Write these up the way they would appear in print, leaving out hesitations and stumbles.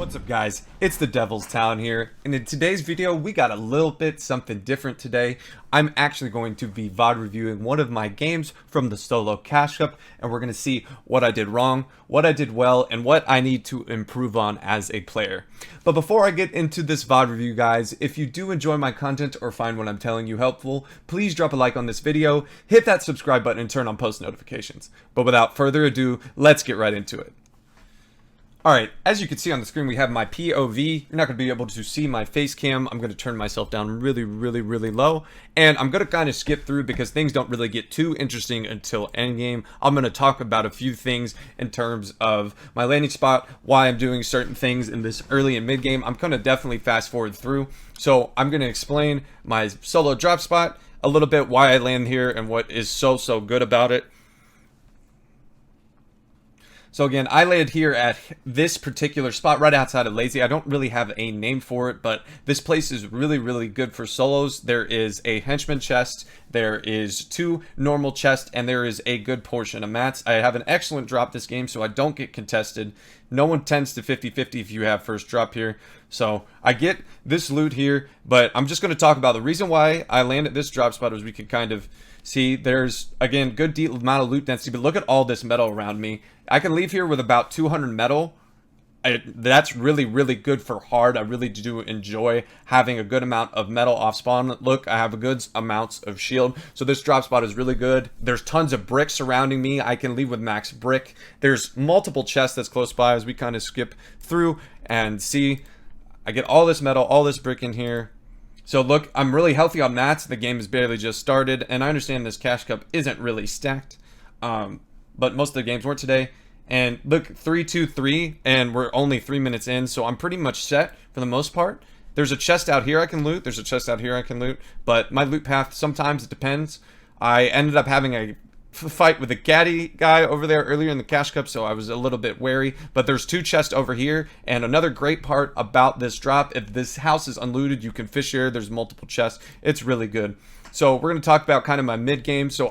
What's up guys, it's the Devil's Town here, and in today's video we got a little bit something different today. I'm actually going to be VOD reviewing one of my games from the Solo Cash Cup, and we're going to see what I did wrong, what I did well, and what I need to improve on as a player. But before I get into this VOD review guys, if you do enjoy my content or find what I'm telling you helpful, please drop a like on this video, hit that subscribe button, and turn on post notifications. But without further ado, let's get right into it. Alright, as you can see on the screen, we have my POV. You're not going to be able to see my face cam. I'm going to turn myself down really low. And I'm going to kind of skip through because things don't really get too interesting until endgame. I'm going to talk about a few things in terms of my landing spot, why I'm doing certain things in this early and mid game. I'm going to definitely fast forward through. So I'm going to explain my solo drop spot, a little bit why I land here and what is so good about it. So again, I landed here at this particular spot right outside of Lazy. I don't really have a name for it, but this place is really good for solos. There is a henchman chest, there is 2 normal chests, and there is a good portion of mats. I have an excellent drop this game, so I don't get contested. No one tends to 50-50 if you have first drop here. So I get this loot here, but I'm just going to talk about the reason why I landed this drop spot as we can kind of see. There's, again, good amount of loot density, but look at all this metal around me. I can leave here with about 200 metal. That's really good for hard. I really do enjoy having a good amount of metal off spawn. Look, I have a good amounts of shield, so this drop spot is really good. There's tons of bricks surrounding me. I can leave with max brick. There's multiple chests that's close by as we kind of skip through and see. I get all this metal, all this brick in here. So look, I'm really healthy on mats. The game has barely just started, and I understand this cash cup isn't really stacked, but most of the games weren't today. And look, 3-2-3, and we're only 3 minutes in, so I'm pretty much set for the most part. There's a chest out here I can loot. There's a chest out here I can loot, but my loot path, sometimes it depends. I ended up having a fight with a gaddy guy over there earlier in the cash cup, so I was a little bit wary. But there's 2 chests over here, and another great part about this drop, if this house is unlooted, you can fish here. There's multiple chests. It's really good. So we're going to talk about kind of my mid game. So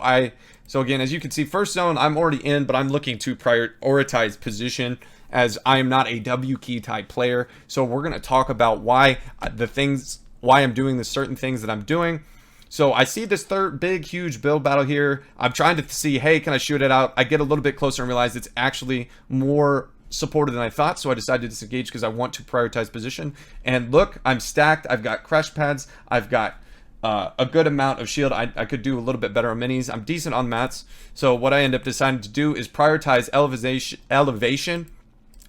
again, as you can see, first zone I'm already in, but I'm looking to prioritize position as I am not a W key type player. So we're going to talk about why I'm doing the certain things that I'm doing. So I see this third big huge build battle here. I'm trying to see, hey, can I shoot it out? I get a little bit closer and realize it's actually more supported than I thought, so I decided to disengage because I want to prioritize position. And look, I'm stacked. I've got crash pads. I've got a good amount of shield. I could do a little bit better on minis. I'm decent on mats. So what I end up deciding to do is prioritize elevation,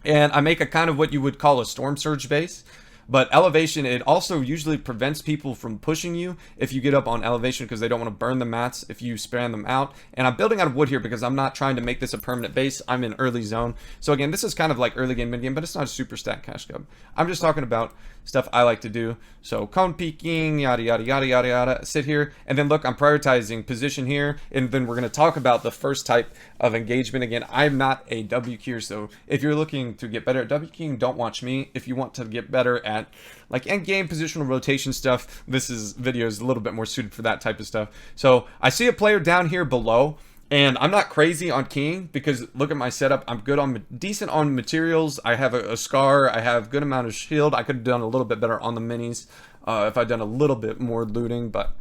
and I make a kind of what you would call a storm surge base. But elevation, it also usually prevents people from pushing you if you get up on elevation because they don't want to burn the mats if you span them out. And I'm building out of wood here because I'm not trying to make this a permanent base. I'm in early zone. So again, this is kind of like early game, mid game, but it's not a super stack cash cup. I'm just talking about stuff I like to do. So cone peeking, yada yada. Sit here, and then look, I'm prioritizing position here, and then we're going to talk about the first type of engagement. Again, I'm not a W keyer, so if you're looking to get better at W keying, don't watch me. If you want to get better at like end game positional rotation stuff, this video is a little bit more suited for that type of stuff. So I see a player down here below, and I'm not crazy on keying because look at my setup. I'm good on decent on materials. I have a scar. I have good amount of shield. I could have done a little bit better on the minis if I'd done a little bit more looting, but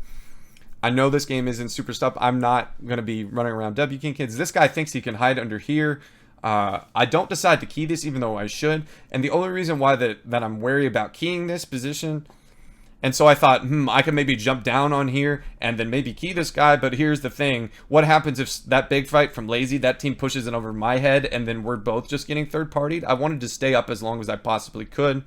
I know this game isn't super stuff. I'm not going to be running around W keying kids. This guy thinks he can hide under here. I don't decide to key this even though I should, and the only reason why that I'm wary about keying this position, and so I thought, I could maybe jump down on here and then maybe key this guy. But here's the thing, what happens if that big fight from Lazy, that team pushes it over my head and then we're both just getting third partied? I wanted to stay up as long as I possibly could,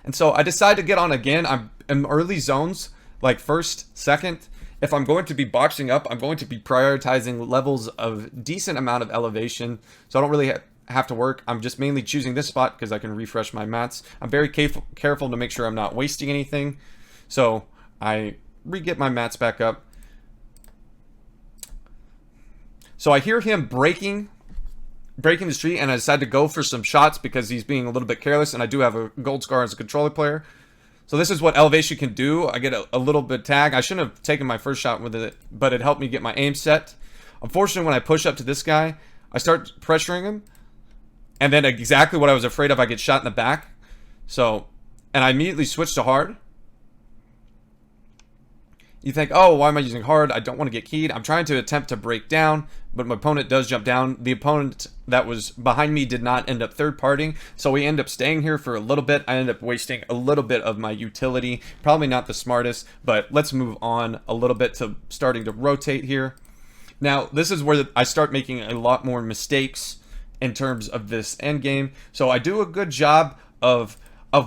and so I decided to get on again. I'm in early zones, like first, second. If I'm going to be boxing up, I'm going to be prioritizing levels of decent amount of elevation, so I don't really have to work. I'm just mainly choosing this spot because I can refresh my mats. I'm very careful to make sure I'm not wasting anything, so I re-get my mats back up. So I hear him breaking the street, and I decide to go for some shots because he's being a little bit careless, and I do have a gold scar as a controller player. So this is what elevation can do. I get a little bit tag. I shouldn't have taken my first shot with it, but it helped me get my aim set. Unfortunately, when I push up to this guy, I start pressuring him. And then exactly what I was afraid of, I get shot in the back. So, and I immediately switched to hard. You think, oh, why am I using hard? I don't want to get keyed. I'm trying to attempt to break down, but my opponent does jump down. The opponent that was behind me did not end up third partying, so we end up staying here for a little bit. I end up wasting a little bit of my utility. Probably not the smartest, but let's move on a little bit to starting to rotate here. Now, this is where I start making a lot more mistakes in terms of this end game. So I do a good job of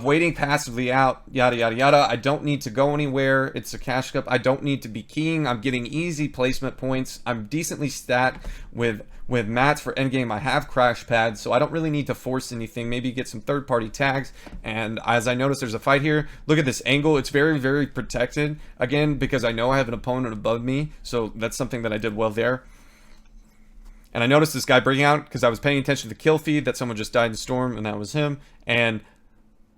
waiting passively out, yada yada yada. I don't need to go anywhere. It's a cash cup. I don't need to be keying. I'm getting easy placement points. I'm decently stacked with mats for endgame. I have crash pads, so I don't really need to force anything. Maybe get some third-party tags. And as I notice there's a fight here, look at this angle. It's very, very protected, again, because I know I have an opponent above me, so that's something that I did well there. And I noticed this guy breaking out because I was paying attention to the kill feed that someone just died in the storm, and that was him. And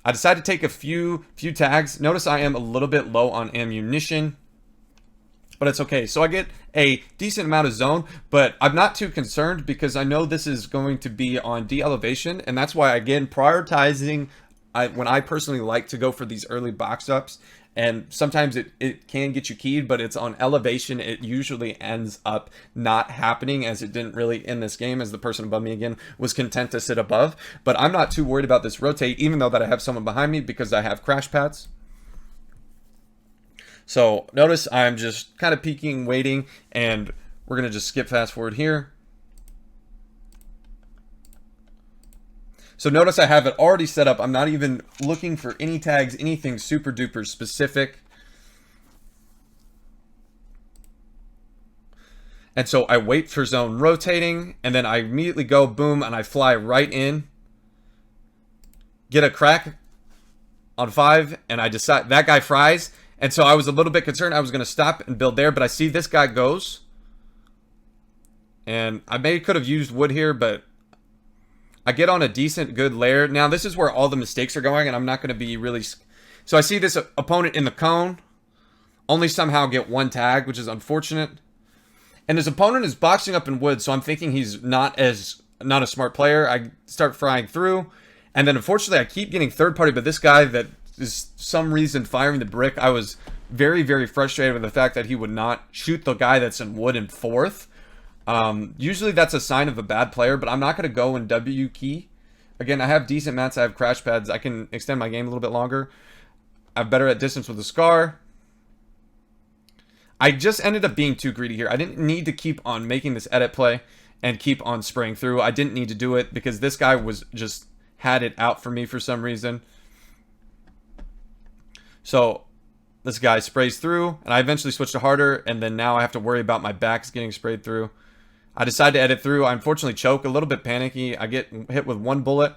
I decided to take a few tags. Notice I am a little bit low on ammunition, but it's okay. So I get a decent amount of zone, but I'm not too concerned because I know this is going to be on de-elevation, and that's why, again, prioritizing when I personally like to go for these early box ups, and sometimes it can get you keyed, but it's on elevation. It usually ends up not happening, as it didn't really in this game, as the person above me, again, was content to sit above. But I'm not too worried about this rotate, even though that I have someone behind me, because I have crash pads. So notice I'm just kind of peeking, waiting, and we're going to just skip fast forward here. So notice I have it already set up. I'm not even looking for any tags, anything super duper specific. And so I wait for zone rotating, and then I immediately go boom, and I fly right in. Get a crack on 5, and I decide that guy fries. And so I was a little bit concerned I was going to stop and build there, but I see this guy goes. And I could have used wood here, but I get on a decent, good layer. Now, this is where all the mistakes are going, and I'm not going to be really... So I see this opponent in the cone, only somehow get 1 tag, which is unfortunate. And his opponent is boxing up in wood, so I'm thinking he's not a smart player. I start frying through, and then unfortunately I keep getting third party, but this guy that is some reason firing the brick, I was very, very frustrated with the fact that he would not shoot the guy that's in wood in 4th. Usually that's a sign of a bad player, but I'm not going to go in W key. Again, I have decent mats, I have crash pads, I can extend my game a little bit longer. I'm better at distance with the scar. I just ended up being too greedy here. I didn't need to keep on making this edit play and keep on spraying through. I didn't need to do it because this guy was just had it out for me for some reason. So this guy sprays through, and I eventually switched to harder, and then now I have to worry about my backs getting sprayed through. I decide to edit through. I unfortunately choke, a little bit panicky. I get hit with 1 bullet.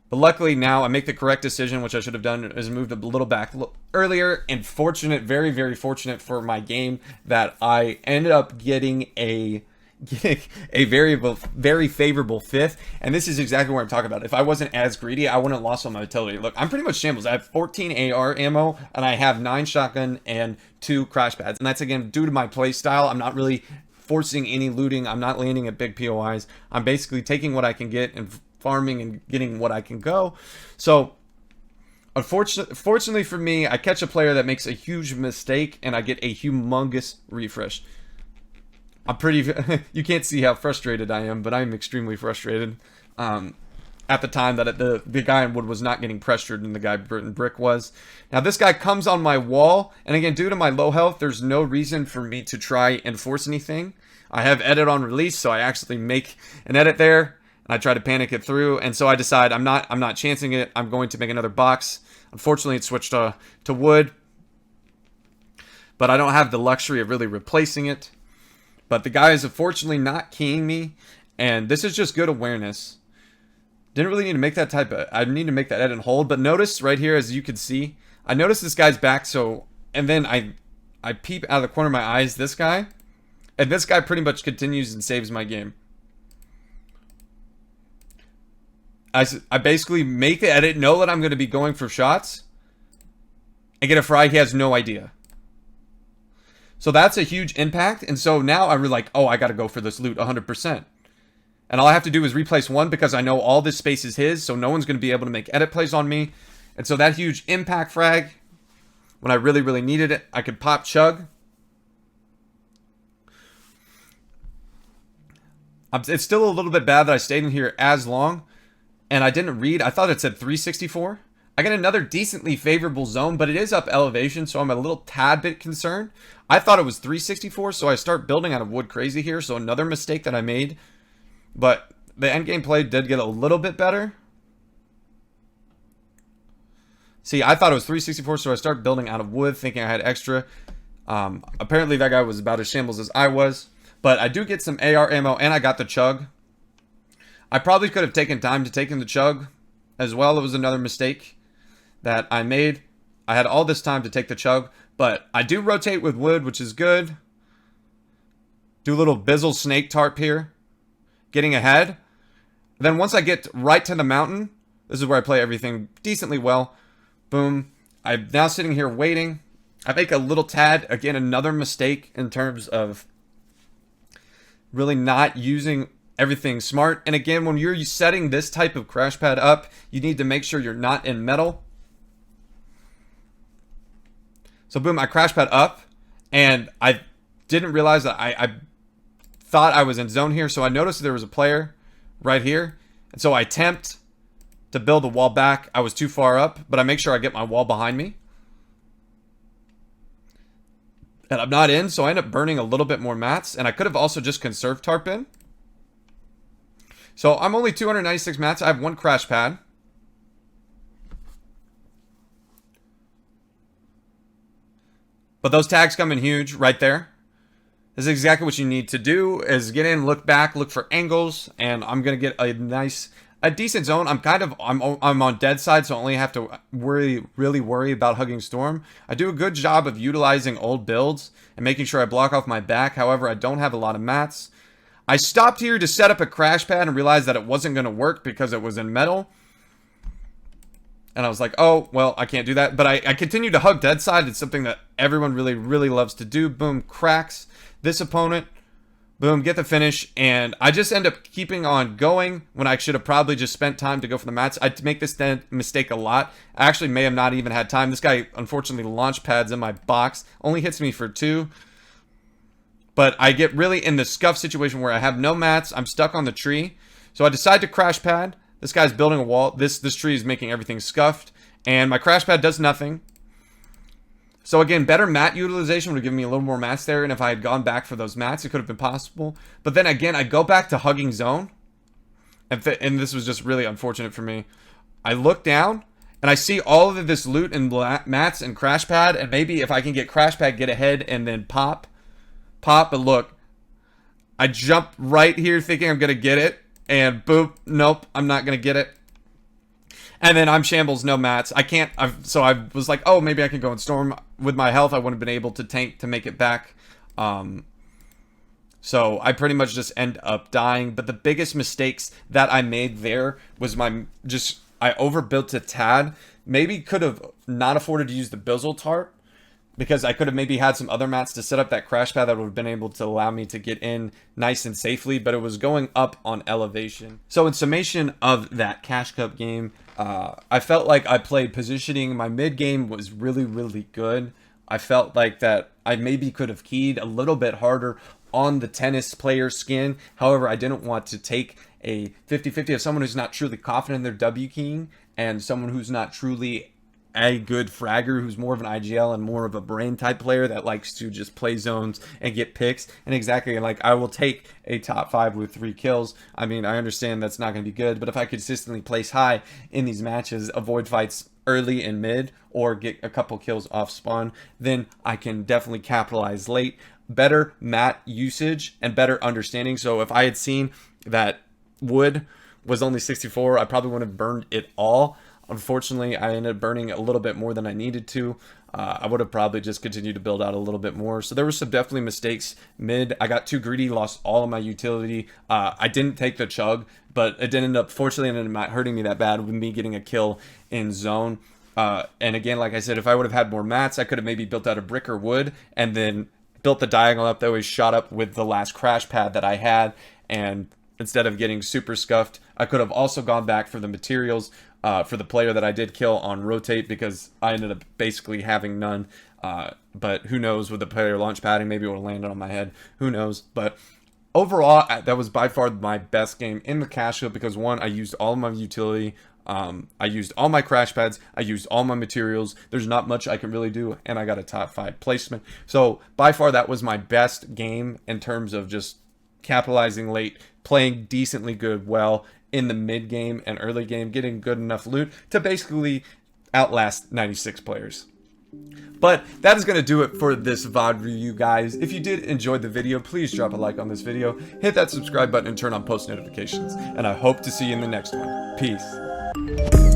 But luckily now I make the correct decision, which I should have done, is moved a little back earlier. And fortunate, very, very fortunate for my game, that I ended up getting a very favorable 5th. And this is exactly what I'm talking about. If I wasn't as greedy, I wouldn't have lost all my utility. Look, I'm pretty much shambles. I have 14 AR ammo, and I have 9 shotgun and 2 crash pads. And that's, again, due to my play style. I'm not really forcing any looting. I'm not landing at big POIs. I'm basically taking what I can get and farming and getting what I can go. So fortunately for me, I catch a player that makes a huge mistake, and I get a humongous refresh. I'm pretty... you can't see how frustrated I am, but I'm extremely frustrated. At the time that the guy in wood was not getting pressured and the guy in brick was. Now this guy comes on my wall, and again, due to my low health, there's no reason for me to try and force anything. I have edit on release, so I actually make an edit there, and I try to panic it through, and so I decide I'm not chancing it. I'm going to make another box. Unfortunately, it switched to wood, but I don't have the luxury of really replacing it. But the guy is unfortunately not keying me, and this is just good awareness. Didn't really need to make that type of... I need to make that edit and hold, but notice right here, as you can see, I noticed this guy's back, so... And then I peep out of the corner of my eyes this guy, and this guy pretty much continues and saves my game. I basically make the edit, know that I'm going to be going for shots, and get a fry. He has no idea. So that's a huge impact, and so now I'm really like, oh, I got to go for this loot 100%. And all I have to do is replace one because I know all this space is his, so no one's going to be able to make edit plays on me. And so that huge impact frag, when I really, really needed it, I could pop Chug. It's still a little bit bad that I stayed in here as long, and I didn't read. I thought it said 364. I got another decently favorable zone, but it is up elevation, so I'm a little tad bit concerned. I thought it was 364, so I start building out of wood crazy here, so another mistake that I made. But the endgame play did get a little bit better. See, I thought it was 364, so I start building out of wood, thinking I had extra. Apparently that guy was about as shambles as I was. But I do get some AR ammo, and I got the Chug. I probably could have taken time to take in the Chug as well. It was another mistake that I made. I had all this time to take the Chug, but I do rotate with wood, which is good. Do a little Bizzle snake tarp here, getting ahead. Then once I get right to the mountain, this is where I play everything decently well. Boom. I'm now sitting here waiting. I make a little tad. Again, another mistake in terms of really not using everything smart. And again, when you're setting this type of crash pad up, you need to make sure you're not in metal. So boom, I crash pad up, and I didn't realize that I thought I was in zone here. So I noticed there was a player right here. And so I attempt to build a wall back. I was too far up, but I make sure I get my wall behind me. And I'm not in, so I end up burning a little bit more mats. And I could have also just conserved tarp in. So I'm only 296 mats. I have one crash pad. But those tags come in huge right there. This is exactly what you need to do, is get in, look back, look for angles. And I'm going to get a decent zone. I'm on dead side, so I only have to really worry about hugging storm. I do a good job of utilizing old builds and making sure I block off my back. However, I don't have a lot of mats. I stopped here to set up a crash pad and realized that it wasn't going to work because it was in metal. And I was like, oh, well, I can't do that. But I continue to hug dead side. It's something that everyone really loves to do. Boom, cracks this opponent. Boom, get the finish, and I just end up keeping on going when I should have probably just spent time to go for the mats. I make this mistake a lot. I actually may have not even had time. This guy, unfortunately, launch pads in my box. Only hits me for 2. But I get really in the scuff situation where I have no mats. I'm stuck on the tree. So I decide to crash pad. This guy's building a wall. This tree is making everything scuffed. And my crash pad does nothing. So again, better mat utilization would have given me a little more mats there, and if I had gone back for those mats, it could have been possible. But then again, I go back to hugging zone, and this was just really unfortunate for me. I look down, and I see all of this loot and mats and crash pad, and maybe if I can get crash pad, get ahead, and then pop, but look, I jump right here thinking I'm going to get it, and boop, nope, I'm not going to get it. And then I'm shambles, no mats. I can't. So I was like, oh, maybe I can go and storm. With my health, I wouldn't have been able to tank to make it back. So I pretty much just end up dying. But the biggest mistakes that I made there was I overbuilt a tad. Maybe could have not afforded to use the Bizzle tarp, because I could have maybe had some other mats to set up that crash pad that would have been able to allow me to get in nice and safely, but it was going up on elevation. So in summation of that Cash Cup game, I felt like I played positioning. My mid game was really good. I felt like that I maybe could have keyed a little bit harder on the tennis player skin. However, I didn't want to take a 50-50 of someone who's not truly confident in their W keying and someone who's not truly a good fragger, who's more of an IGL and more of a brain type player that likes to just play zones and get picks. And exactly, like, I will take a top 5 with 3 kills. I mean, I understand that's not going to be good, but if I consistently place high in these matches, avoid fights early and mid, or get a couple kills off spawn, then I can definitely capitalize late. Better mat usage and better understanding. So if I had seen that wood was only 64, I probably wouldn't have burned it all. Unfortunately, I ended up burning a little bit more than I needed to. I would have probably just continued to build out a little bit more. So there were some definitely mistakes mid. I got too greedy, lost all of my utility. I didn't take the chug, but it didn't end up, fortunately, it ended up not hurting me that bad with me getting a kill in zone. And again, like I said, if I would have had more mats, I could have maybe built out a brick or wood and then built the diagonal up that was shot up with the last crash pad that I had, and instead of getting super scuffed. I could have also gone back for the materials for the player that I did kill on rotate, because I ended up basically having none. But who knows, with the player launch padding, maybe it would have landed on my head. Who knows? But overall, that was by far my best game in the cash out, because one, I used all of my utility. I used all my crash pads. I used all my materials. There's not much I can really do, and I got a top 5 placement. So by far, that was my best game in terms of just capitalizing late, playing decently good, well in the mid game and early game, getting good enough loot to basically outlast 96 players. But that is going to do it for this VOD review, guys. If you did enjoy the video, please drop a like on this video, hit that subscribe button, and turn on post notifications. And I hope to see you in the next one. Peace.